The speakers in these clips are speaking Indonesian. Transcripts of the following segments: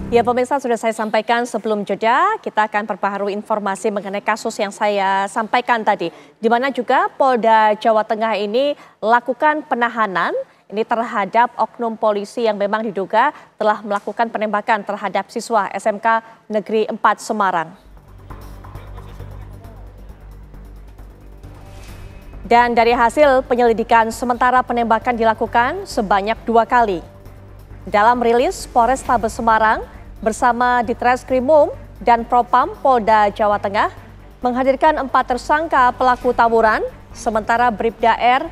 Ya pemirsa, sudah saya sampaikan sebelum jeda, kita akan perbaharui informasi mengenai kasus yang saya sampaikan tadi. Di mana juga Polda Jawa Tengah ini lakukan penahanan ini terhadap oknum polisi yang memang diduga telah melakukan penembakan terhadap siswa SMK Negeri 4 Semarang. Dan dari hasil penyelidikan sementara penembakan dilakukan sebanyak 2 kali. Dalam rilis Polrestabes Semarang bersama Ditreskrimum dan Propam Polda Jawa Tengah menghadirkan 4 tersangka pelaku tawuran, sementara Bribda R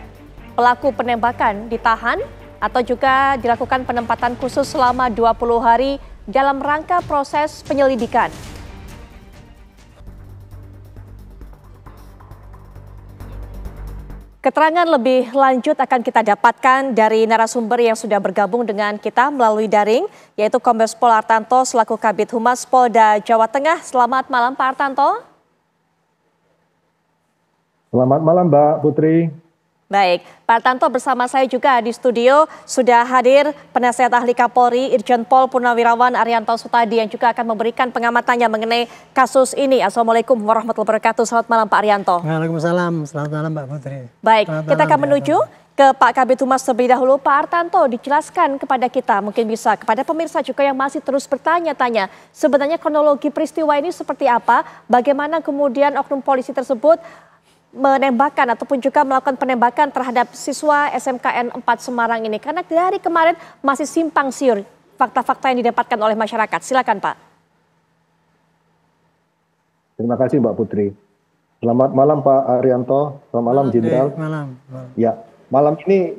pelaku penembakan ditahan atau juga dilakukan penempatan khusus selama 20 hari dalam rangka proses penyelidikan. Keterangan lebih lanjut akan kita dapatkan dari narasumber yang sudah bergabung dengan kita melalui daring, yaitu Kombes Pol Artanto selaku Kabid Humas Polda Jawa Tengah. Selamat malam Pak Artanto. Selamat malam Mbak Putri. Baik, Pak Artanto bersama saya juga di studio sudah hadir Penasihat Ahli Kapolri Irjen Pol Purnawirawan Arianto Sutadi yang juga akan memberikan pengamatannya mengenai kasus ini. Assalamualaikum warahmatullahi wabarakatuh. Selamat malam Pak Arianto. Waalaikumsalam, selamat malam Mbak Putri. Baik, selamat kita akan menuju ke Pak Kabid Humas terlebih dahulu. Pak Artanto, dijelaskan kepada kita, mungkin bisa kepada pemirsa juga yang masih terus bertanya-tanya, sebenarnya kronologi peristiwa ini seperti apa, bagaimana kemudian oknum polisi tersebut menembakkan ataupun juga melakukan penembakan terhadap siswa SMKN 4 Semarang ini. Karena dari kemarin masih simpang siur fakta-fakta yang didapatkan oleh masyarakat. Silakan Pak. Terima kasih Mbak Putri. Selamat malam Pak Arianto. Selamat malam Jenderal. Malam. Ya, malam ini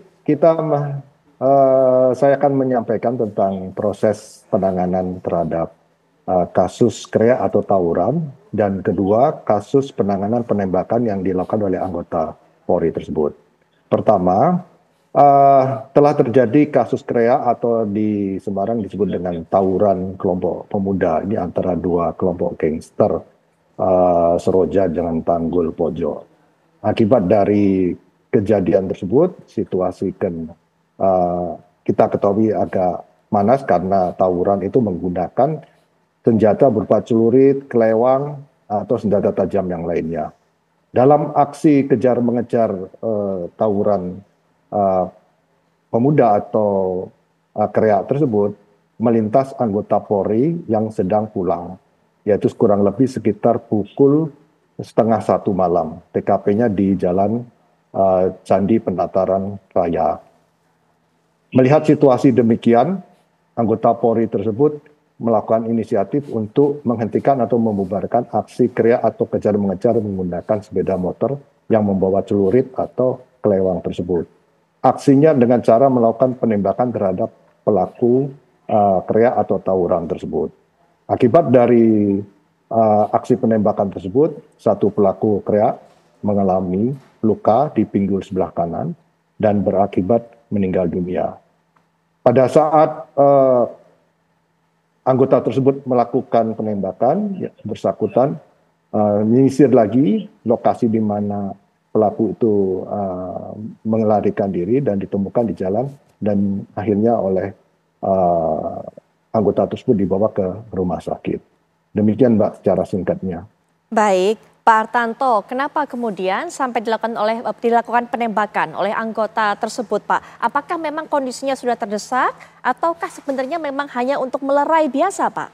saya akan menyampaikan tentang proses penanganan terhadap kasus KREA atau tawuran, dan kedua kasus penanganan penembakan yang dilakukan oleh anggota Polri tersebut. Pertama, telah terjadi kasus KREA atau di Semarang disebut dengan tawuran kelompok pemuda. Ini antara 2 kelompok gangster Seroja dengan Tanggul Pojo. Akibat dari kejadian tersebut, situasi kita ketahui agak panas karena tawuran itu menggunakan senjata berupa celurit, kelewang, atau senjata tajam yang lainnya. Dalam aksi kejar mengejar tawuran pemuda atau KREA tersebut, melintas anggota Polri yang sedang pulang, yaitu kurang lebih sekitar pukul 12:30 malam. TKP-nya di Jalan Candi Penataran Raya. Melihat situasi demikian, anggota Polri tersebut melakukan inisiatif untuk menghentikan atau membubarkan aksi KREA atau kejar mengejar menggunakan sepeda motor yang membawa celurit atau kelewang tersebut. Aksinya dengan cara melakukan penembakan terhadap pelaku KREA atau tawuran tersebut. Akibat dari aksi penembakan tersebut, satu pelaku KREA mengalami luka di pinggul sebelah kanan dan berakibat meninggal dunia. Pada saat anggota tersebut melakukan penembakan, bersangkutan menyisir lagi lokasi di mana pelaku itu melarikan diri dan ditemukan di jalan, dan akhirnya oleh anggota tersebut dibawa ke rumah sakit. Demikian Mbak secara singkatnya. Baik, Pak Artanto, kenapa kemudian sampai dilakukan penembakan oleh anggota tersebut, Pak? Apakah memang kondisinya sudah terdesak ataukah sebenarnya memang hanya untuk melerai biasa, Pak?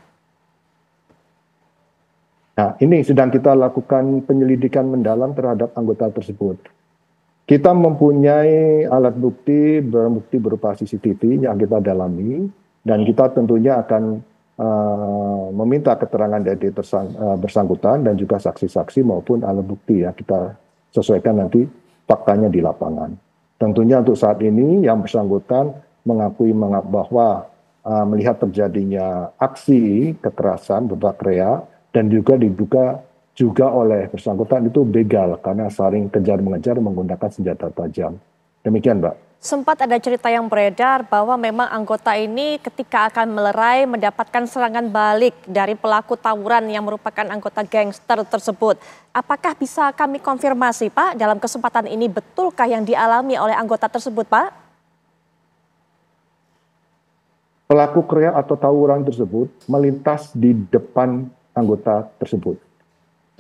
Nah, ini sedang kita lakukan penyelidikan mendalam terhadap anggota tersebut. Kita mempunyai alat bukti, barang bukti berupa CCTV yang kita dalami, dan kita tentunya akan meminta keterangan dari bersangkutan dan juga saksi-saksi maupun alat bukti ya, kita sesuaikan nanti faktanya di lapangan. Tentunya untuk saat ini yang bersangkutan mengakui bahwa melihat terjadinya aksi kekerasan berupa KREA dan juga diduga juga oleh bersangkutan itu begal karena saling kejar mengejar menggunakan senjata tajam. Demikian Mbak. Sempat ada cerita yang beredar bahwa memang anggota ini ketika akan melerai mendapatkan serangan balik dari pelaku tawuran yang merupakan anggota gangster tersebut. Apakah bisa kami konfirmasi Pak dalam kesempatan ini, betulkah yang dialami oleh anggota tersebut Pak? pelaku kreat atau tawuran tersebut melintas di depan anggota tersebut.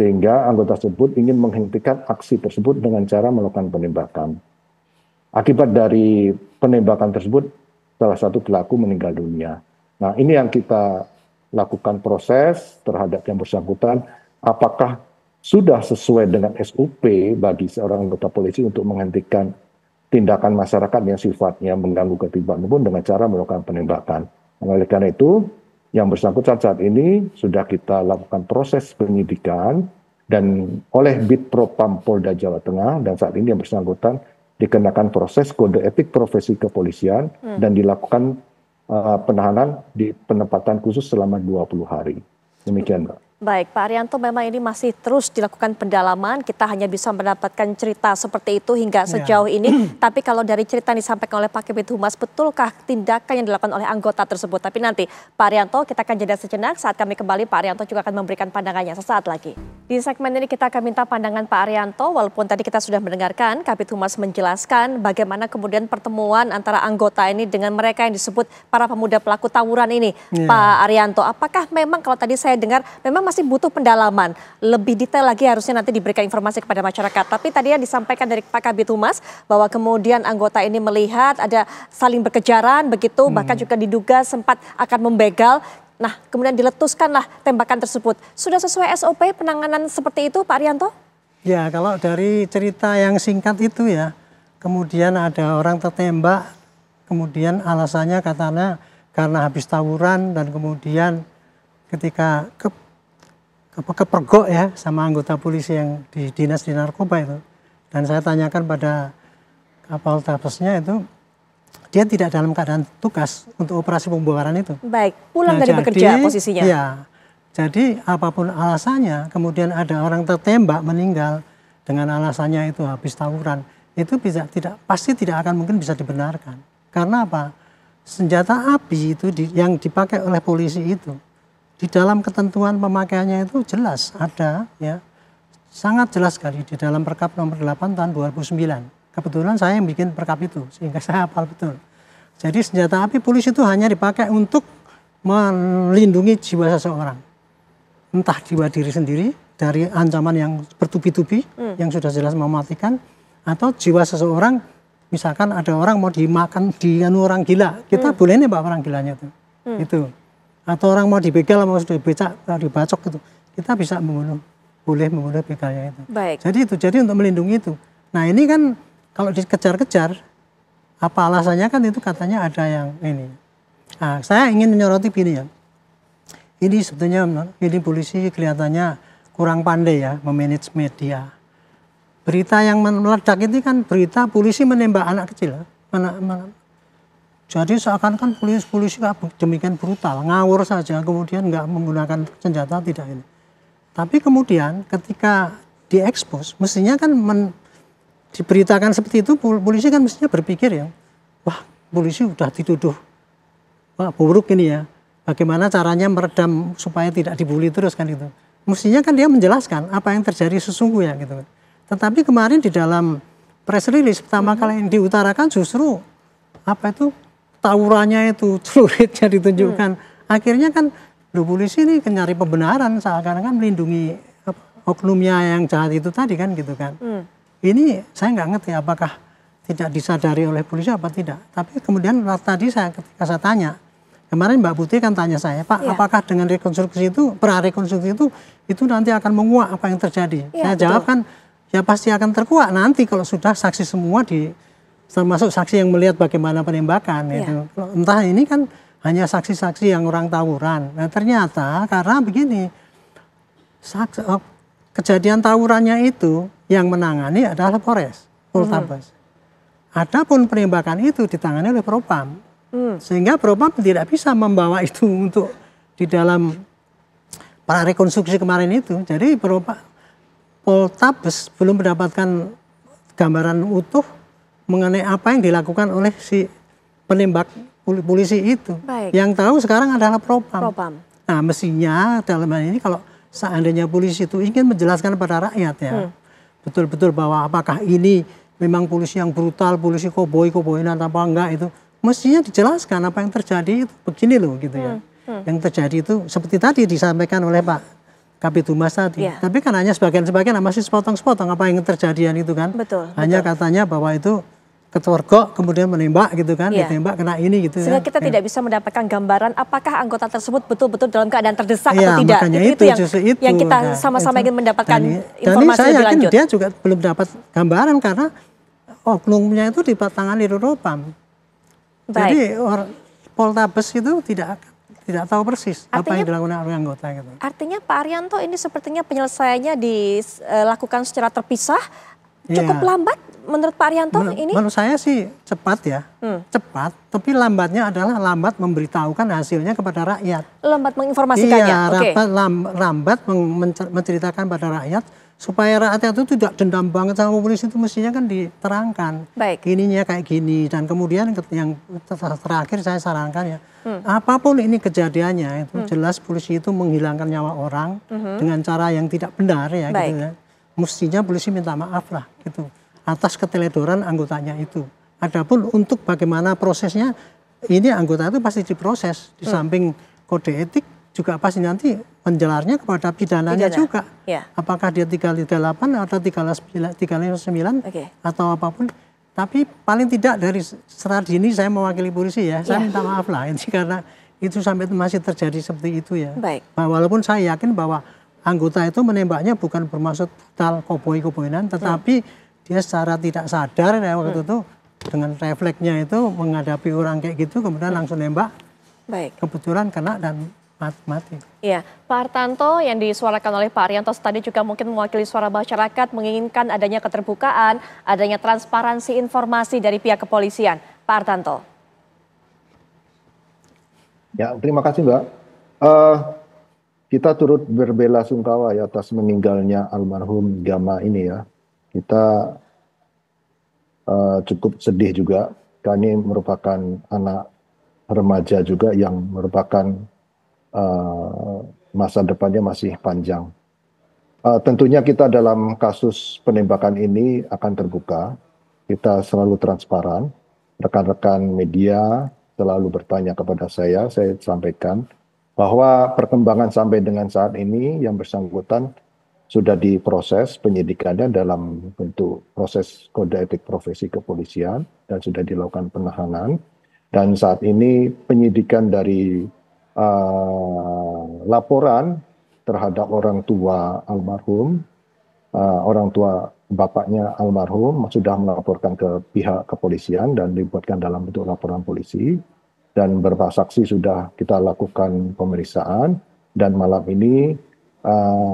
Sehingga anggota tersebut ingin menghentikan aksi tersebut dengan cara melakukan penembakan. Akibat dari penembakan tersebut, salah satu pelaku meninggal dunia. Nah, ini yang kita lakukan proses terhadap yang bersangkutan, apakah sudah sesuai dengan SOP bagi seorang anggota polisi untuk menghentikan tindakan masyarakat yang sifatnya mengganggu ketertiban umum dengan cara melakukan penembakan. Oleh karena itu, yang bersangkutan saat ini sudah kita lakukan proses penyidikan dan oleh Bid Propam Polda Jawa Tengah, dan saat ini yang bersangkutan dikenakan proses kode etik profesi kepolisian dan dilakukan penahanan di penempatan khusus selama 20 hari. Demikian, Mbak. Baik, Pak Arianto, memang ini masih terus dilakukan pendalaman. Kita hanya bisa mendapatkan cerita seperti itu hingga sejauh ini. Tapi kalau dari cerita yang disampaikan oleh Pak Kabid Humas, betulkah tindakan yang dilakukan oleh anggota tersebut? Tapi nanti, Pak Arianto, kita akan jeda sejenak. Saat kami kembali, Pak Arianto juga akan memberikan pandangannya sesaat lagi. Di segmen ini kita akan minta pandangan Pak Arianto, walaupun tadi kita sudah mendengarkan Kabid Humas menjelaskan bagaimana kemudian pertemuan antara anggota ini dengan mereka yang disebut para pemuda pelaku tawuran ini. Pak Arianto, apakah memang kalau tadi saya dengar memang masih butuh pendalaman, lebih detail lagi harusnya nanti diberikan informasi kepada masyarakat. Tapi tadi yang disampaikan dari Pak Kabid Humas bahwa kemudian anggota ini melihat ada saling berkejaran begitu, bahkan juga diduga sempat akan membegal. Nah, kemudian diletuskanlah tembakan tersebut. Sudah sesuai SOP penanganan seperti itu, Pak Arianto? Ya, kalau dari cerita yang singkat itu ya, kemudian ada orang tertembak, kemudian alasannya katanya karena habis tawuran dan kemudian ketika kepergok ya sama anggota polisi yang di dinas di narkoba itu. Dan saya tanyakan pada Kapoltabesnya itu, dia tidak dalam keadaan tugas untuk operasi pembongkaran itu. Baik, pulang dari bekerja posisinya. Ya, jadi apapun alasannya, kemudian ada orang tertembak meninggal dengan alasannya itu habis tawuran, itu pasti tidak akan mungkin bisa dibenarkan. Karena apa? Senjata api itu yang dipakai oleh polisi itu, di dalam ketentuan pemakaiannya itu jelas ada ya, sangat jelas sekali di dalam Perkap nomor 8 tahun 2009. Kebetulan saya yang bikin Perkap itu sehingga saya hafal betul. Jadi senjata api polisi itu hanya dipakai untuk melindungi jiwa seseorang. Entah jiwa diri sendiri dari ancaman yang bertubi-tubi yang sudah jelas mematikan, atau jiwa seseorang, misalkan ada orang mau dimakan orang gila, kita boleh nembak orang gilanya itu. Itu. Atau orang mau dibegal, mau sudah dibacok gitu, kita bisa boleh membunuh begalnya itu. Baik. Jadi untuk melindungi itu. Nah ini kan kalau dikejar-kejar, apa alasannya kan itu katanya ada yang ini. Nah, saya ingin menyoroti begini ya. Ini sebetulnya ini polisi kelihatannya kurang pandai ya memanage media. Berita yang meledak ini kan berita polisi menembak anak kecil. Jadi seakan-akan polisi demikian brutal, ngawur saja, kemudian nggak menggunakan senjata, tidak ini. Tapi kemudian ketika diekspos, mestinya kan diberitakan seperti itu, polisi kan mestinya berpikir ya, wah polisi udah dituduh, wah buruk ini ya, bagaimana caranya meredam supaya tidak dibully terus kan itu. Mestinya kan dia menjelaskan apa yang terjadi sesungguhnya gitu. Tetapi kemarin di dalam press release pertama kali yang diutarakan justru apa itu, tawurannya itu, celuritnya ditunjukkan. Akhirnya kan polisi ini nyari pembenaran, seakan-akan melindungi oknumnya yang jahat itu tadi kan gitu kan. Ini saya nggak ngerti apakah tidak disadari oleh polisi apa tidak. Tapi kemudian tadi ketika saya tanya, kemarin Mbak Putih kan tanya saya, Pak, apakah dengan rekonstruksi itu, prarekonstruksi itu nanti akan menguak apa yang terjadi? Saya jawab kan, ya pasti akan terkuak nanti kalau sudah saksi semua termasuk saksi yang melihat bagaimana penembakan itu. Entah ini kan hanya saksi-saksi yang orang tawuran. Nah ternyata karena begini, kejadian tawurannya itu yang menangani adalah Poltabes. Adapun penembakan itu ditangani oleh Propam. Sehingga Propam tidak bisa membawa itu untuk di dalam prarekonstruksi kemarin itu. Jadi Poltabes belum mendapatkan gambaran utuh mengenai apa yang dilakukan oleh si penembak polisi itu. Baik. Yang tahu sekarang adalah Propam. Nah mestinya dalam hal ini kalau seandainya polisi itu ingin menjelaskan pada rakyat ya, betul-betul bahwa apakah ini memang polisi yang brutal, polisi koboi-koboinan apa enggak itu, mestinya dijelaskan apa yang terjadi itu begini loh gitu ya. Yang terjadi itu seperti tadi disampaikan oleh Pak Kabid Humas tadi. Tapi kan hanya sebagian-sebagian masih sepotong-sepotong apa yang terjadian itu kan. Hanya katanya bahwa itu ketorgok kemudian menembak gitu kan, ditembak kena ini gitu. Sehingga kita tidak bisa mendapatkan gambaran apakah anggota tersebut betul-betul dalam keadaan terdesak atau tidak. Makanya itu yang kita sama-sama ingin mendapatkan informasi saya lebih yakin lanjut. Dia juga belum dapat gambaran karena oknumnya itu ditangani Propam. Jadi Poltabes itu tidak tahu persis apa yang dilakukan oleh anggota gitu. Artinya Pak Arianto ini sepertinya penyelesaiannya dilakukan secara terpisah, cukup lambat menurut Pak Arianto ini? Menurut saya sih cepat ya, cepat. Tapi lambatnya adalah lambat memberitahukan hasilnya kepada rakyat. Lambat menginformasikannya? Iya, lambat menceritakan pada rakyat supaya rakyat itu tidak dendam banget sama polisi, itu mestinya kan diterangkan. Gininya kayak gini, dan kemudian yang terakhir saya sarankan ya, apapun ini kejadiannya itu jelas polisi itu menghilangkan nyawa orang dengan cara yang tidak benar ya gitu ya. Mestinya polisi minta maaf lah gitu atas keteledoran anggotanya itu. Adapun untuk bagaimana prosesnya, ini anggota itu pasti diproses di samping kode etik juga pasti nanti menjelarnya kepada pidananya juga. Apakah dia 358 atau 359 atau apapun. Tapi paling tidak dari serat ini saya mewakili polisi ya, saya minta maaf lah ini karena itu sampai masih terjadi seperti itu ya. Walaupun saya yakin bahwa anggota itu menembaknya bukan bermaksud brutal koboi-koboinan, tetapi dia secara tidak sadar ya waktu itu dengan refleksnya itu menghadapi orang kayak gitu kemudian langsung nembak. Kebetulan kena dan mati. Iya, Pak Hartanto yang disuarakan oleh Pak Arianto tadi juga mungkin mewakili suara masyarakat menginginkan adanya keterbukaan, adanya transparansi informasi dari pihak kepolisian. Pak Hartanto. Ya, terima kasih Mbak. Kita turut berbelasungkawa ya atas meninggalnya almarhum Gama ini ya. Kita cukup sedih juga, karena ini merupakan anak remaja juga yang merupakan masa depannya masih panjang. Tentunya kita dalam kasus penembakan ini akan terbuka, kita selalu transparan, rekan-rekan media selalu bertanya kepada saya sampaikan bahwa perkembangan sampai dengan saat ini yang bersangkutan sudah diproses penyidikannya dalam bentuk proses kode etik profesi kepolisian dan sudah dilakukan penahanan. Dan saat ini penyidikan dari laporan terhadap orang tua almarhum, orang tua bapaknya almarhum sudah melaporkan ke pihak kepolisian dan dibuatkan dalam bentuk laporan polisi. Dan beberapa saksi sudah kita lakukan pemeriksaan dan malam ini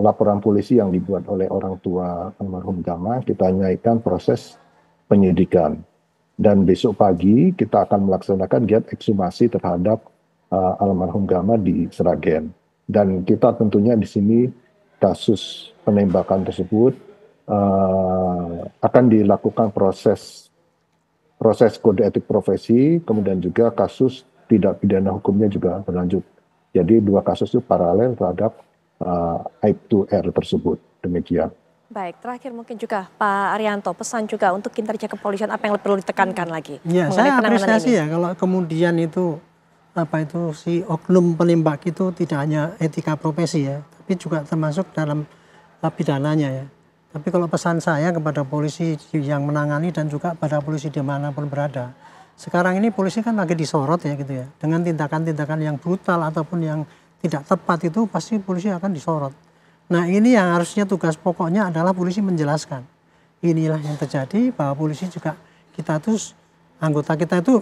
laporan polisi yang dibuat oleh orang tua almarhum Gama kita naikkan proses penyidikan. Dan besok pagi kita akan melaksanakan giat ekshumasi terhadap almarhum Gama di Sragen. Dan kita tentunya di sini kasus penembakan tersebut akan dilakukan proses kode etik profesi, kemudian juga kasus tidak pidana hukumnya juga berlanjut. Jadi dua kasus itu paralel terhadap Aib2R tersebut. Demikian. Baik, terakhir mungkin juga Pak Arianto, pesan juga untuk kinerja kepolisian apa yang perlu ditekankan lagi? Ya, saya apresiasi ya kalau kemudian itu si oknum penembak itu tidak hanya etika profesi ya, tapi juga termasuk dalam pidananya ya. Tapi kalau pesan saya kepada polisi yang menangani dan juga pada polisi dimanapun berada, sekarang ini polisi kan lagi disorot ya gitu ya, dengan tindakan-tindakan yang brutal ataupun yang tidak tepat itu pasti polisi akan disorot. Nah ini yang harusnya tugas pokoknya adalah polisi menjelaskan. Inilah yang terjadi bahwa polisi juga kita tuh anggota kita itu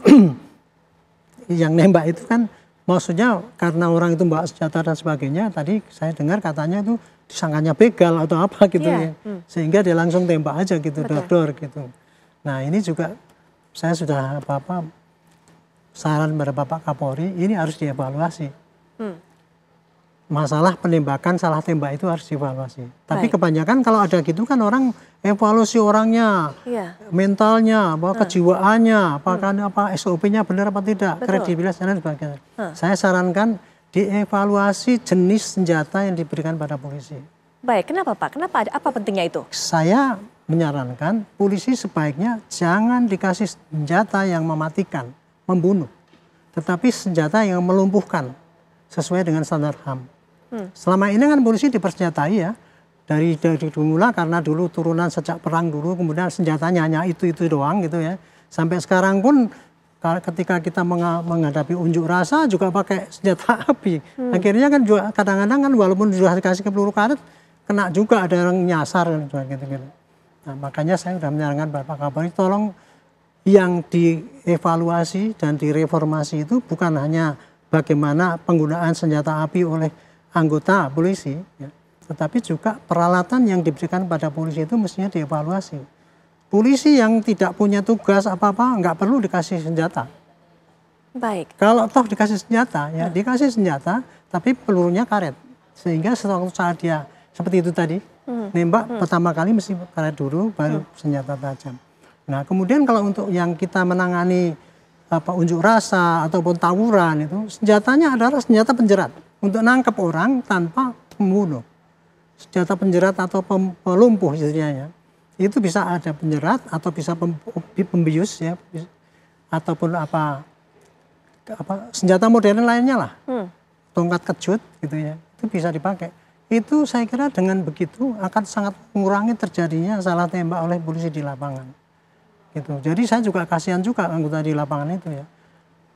yang nembak itu kan maksudnya karena orang itu bawa senjata dan sebagainya. Tadi saya dengar katanya itu disangkanya begal atau apa gitu ya. Sehingga dia langsung tembak aja gitu, dor-dor gitu. Nah ini juga saya sudah saran pada Bapak Kapolri ini harus dievaluasi. Masalah penembakan salah tembak itu harus dievaluasi. Tapi kebanyakan kalau ada gitu kan orang evaluasi orangnya, mentalnya, kejiwaannya, apakah SOP-nya benar apa tidak, kredibilitas dan sebagainya. Saya sarankan dievaluasi jenis senjata yang diberikan pada polisi. Baik, kenapa Pak? Kenapa? Apa pentingnya itu? Saya menyarankan polisi sebaiknya jangan dikasih senjata yang mematikan, membunuh, tetapi senjata yang melumpuhkan sesuai dengan standar HAM. Selama ini kan polisi dipersenjatai ya, dari mula karena dulu turunan sejak perang dulu, kemudian senjatanya hanya itu doang gitu ya. Sampai sekarang pun ketika kita menghadapi unjuk rasa juga pakai senjata api. Akhirnya kan juga kadang-kadang kan walaupun sudah dikasih ke peluru karet, kena juga ada yang nyasar gitu. Nah, makanya saya sudah menyarankan Bapak Kapolri tolong yang dievaluasi dan direformasi itu bukan hanya bagaimana penggunaan senjata api oleh anggota polisi, ya, tetapi juga peralatan yang diberikan pada polisi itu mestinya dievaluasi. Polisi yang tidak punya tugas apa-apa nggak perlu dikasih senjata. Baik. Kalau toh dikasih senjata, ya dikasih senjata, tapi pelurunya karet. Sehingga suatu saat dia seperti itu tadi, nembak pertama kali mesti karet dulu, baru senjata tajam. Nah kemudian kalau untuk yang kita menangani unjuk rasa ataupun tawuran itu, senjatanya adalah senjata penjerat untuk nangkep orang tanpa membunuh. Senjata penjerat atau pelumpuh istilahnya. Itu bisa ada penjerat atau bisa pembius ya, ataupun senjata modern lainnya lah, tongkat kejut gitu ya, itu bisa dipakai. Itu saya kira dengan begitu akan sangat mengurangi terjadinya salah tembak oleh polisi di lapangan. Gitu. Jadi saya juga kasihan juga anggota di lapangan itu ya.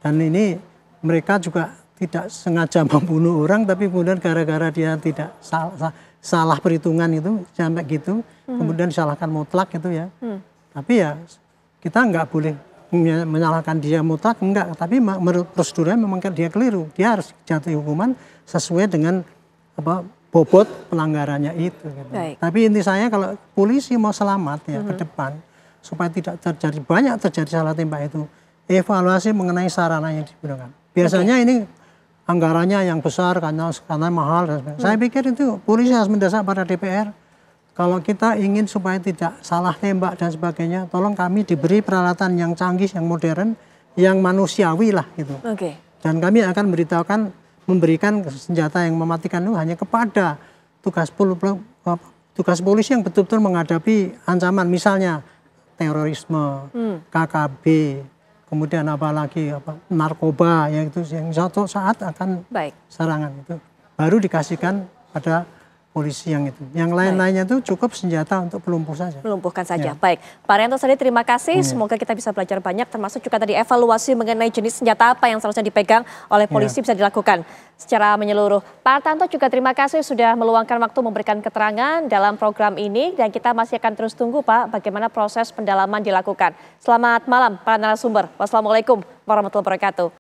Dan ini mereka juga tidak sengaja membunuh orang, tapi kemudian gara-gara dia tidak salah perhitungan itu sampai gitu, kemudian disalahkan mutlak gitu ya. Tapi ya kita nggak boleh menyalahkan dia mutlak, enggak. Tapi menurut prosedurnya memang dia keliru. Dia harus jatuhi hukuman sesuai dengan bobot pelanggarannya itu. Gitu. Tapi inti saya kalau polisi mau selamat ya ke depan, supaya tidak banyak terjadi salah tembak itu, evaluasi mengenai sarana yang digunakan. Biasanya ini anggarannya yang besar karena mahal. Saya pikir itu polisi harus mendesak pada DPR. Kalau kita ingin supaya tidak salah tembak dan sebagainya, tolong kami diberi peralatan yang canggih, yang modern, yang manusiawi lah gitu. Dan kami akan memberikan senjata yang mematikan itu hanya kepada tugas polisi yang betul-betul menghadapi ancaman, misalnya terorisme, KKB, kemudian apalagi narkoba, yang itu yang suatu saat akan serangan itu baru dikasihkan pada polisi yang itu. Yang lain-lainnya itu cukup senjata untuk pelumpuh saja. Melumpuhkan saja. Baik, Pak Arianto tadi terima kasih. Semoga kita bisa belajar banyak, termasuk juga tadi evaluasi mengenai jenis senjata apa yang seharusnya dipegang oleh polisi bisa dilakukan secara menyeluruh. Pak Arianto juga terima kasih sudah meluangkan waktu memberikan keterangan dalam program ini, dan kita masih akan terus tunggu Pak bagaimana proses pendalaman dilakukan. Selamat malam para narasumber. Wassalamualaikum warahmatullahi wabarakatuh.